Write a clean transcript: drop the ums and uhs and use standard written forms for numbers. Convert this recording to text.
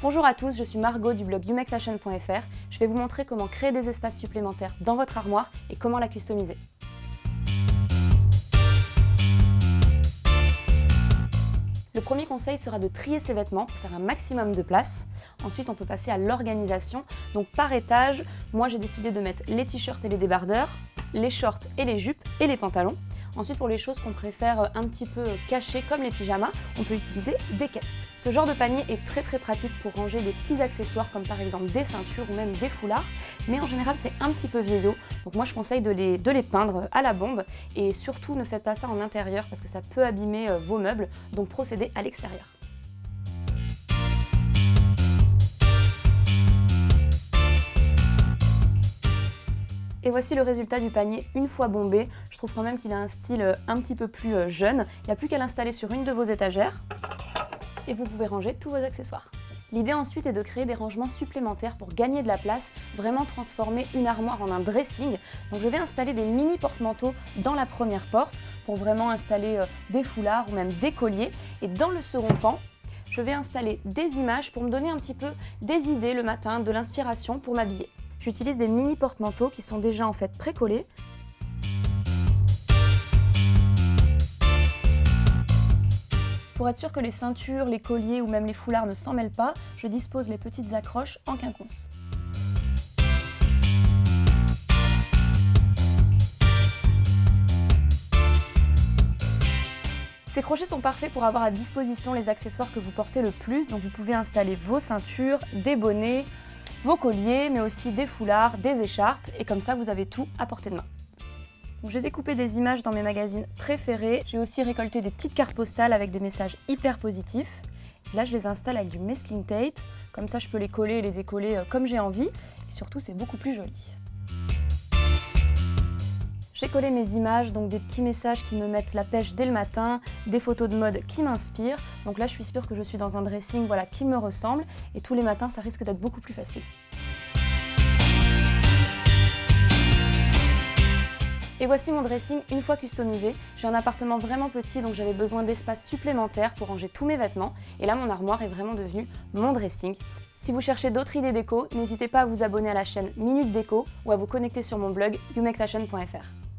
Bonjour à tous, je suis Margot du blog youmekefashion.fr. Je vais vous montrer comment créer des espaces supplémentaires dans votre armoire et comment la customiser. Le premier conseil sera de trier ses vêtements pour faire un maximum de place. Ensuite, on peut passer à l'organisation. Donc par étage, moi j'ai décidé de mettre les t-shirts et les débardeurs, les shorts et les jupes et les pantalons. Ensuite, pour les choses qu'on préfère un petit peu cachées, comme les pyjamas, on peut utiliser des caisses. Ce genre de panier est très pratique pour ranger des petits accessoires comme par exemple des ceintures ou même des foulards, mais en général c'est un petit peu vieillot, donc moi je conseille de les peindre à la bombe et surtout ne faites pas ça en intérieur parce que ça peut abîmer vos meubles, donc procédez à l'extérieur. Et voici le résultat du panier une fois bombé. Je trouve quand même qu'il a un style un petit peu plus jeune. Il n'y a plus qu'à l'installer sur une de vos étagères et vous pouvez ranger tous vos accessoires. L'idée ensuite est de créer des rangements supplémentaires pour gagner de la place, vraiment transformer une armoire en un dressing. Donc je vais installer des mini porte-manteaux dans la première porte pour vraiment installer des foulards ou même des colliers. Et dans le second pan, je vais installer des images pour me donner un petit peu des idées le matin, de l'inspiration pour m'habiller. J'utilise des mini porte-manteaux qui sont déjà en fait pré-collés. Pour être sûr que les ceintures, les colliers ou même les foulards ne s'en mêlent pas, je dispose les petites accroches en quinconce. Ces crochets sont parfaits pour avoir à disposition les accessoires que vous portez le plus, donc vous pouvez installer vos ceintures, des bonnets, vos colliers, mais aussi des foulards, des écharpes, et comme ça vous avez tout à portée de main. J'ai découpé des images dans mes magazines préférés, j'ai aussi récolté des petites cartes postales avec des messages hyper positifs. Et là je les installe avec du masking tape, comme ça je peux les coller et les décoller comme j'ai envie, et surtout c'est beaucoup plus joli. J'ai collé mes images, donc des petits messages qui me mettent la pêche dès le matin, des photos de mode qui m'inspirent. Donc là, je suis sûre que je suis dans un dressing qui me ressemble et tous les matins, ça risque d'être beaucoup plus facile. Et voici mon dressing une fois customisé. J'ai un appartement vraiment petit, donc j'avais besoin d'espace supplémentaire pour ranger tous mes vêtements. Et là, mon armoire est vraiment devenue mon dressing. Si vous cherchez d'autres idées déco, n'hésitez pas à vous abonner à la chaîne Minute Déco ou à vous connecter sur mon blog youmekefashion.fr.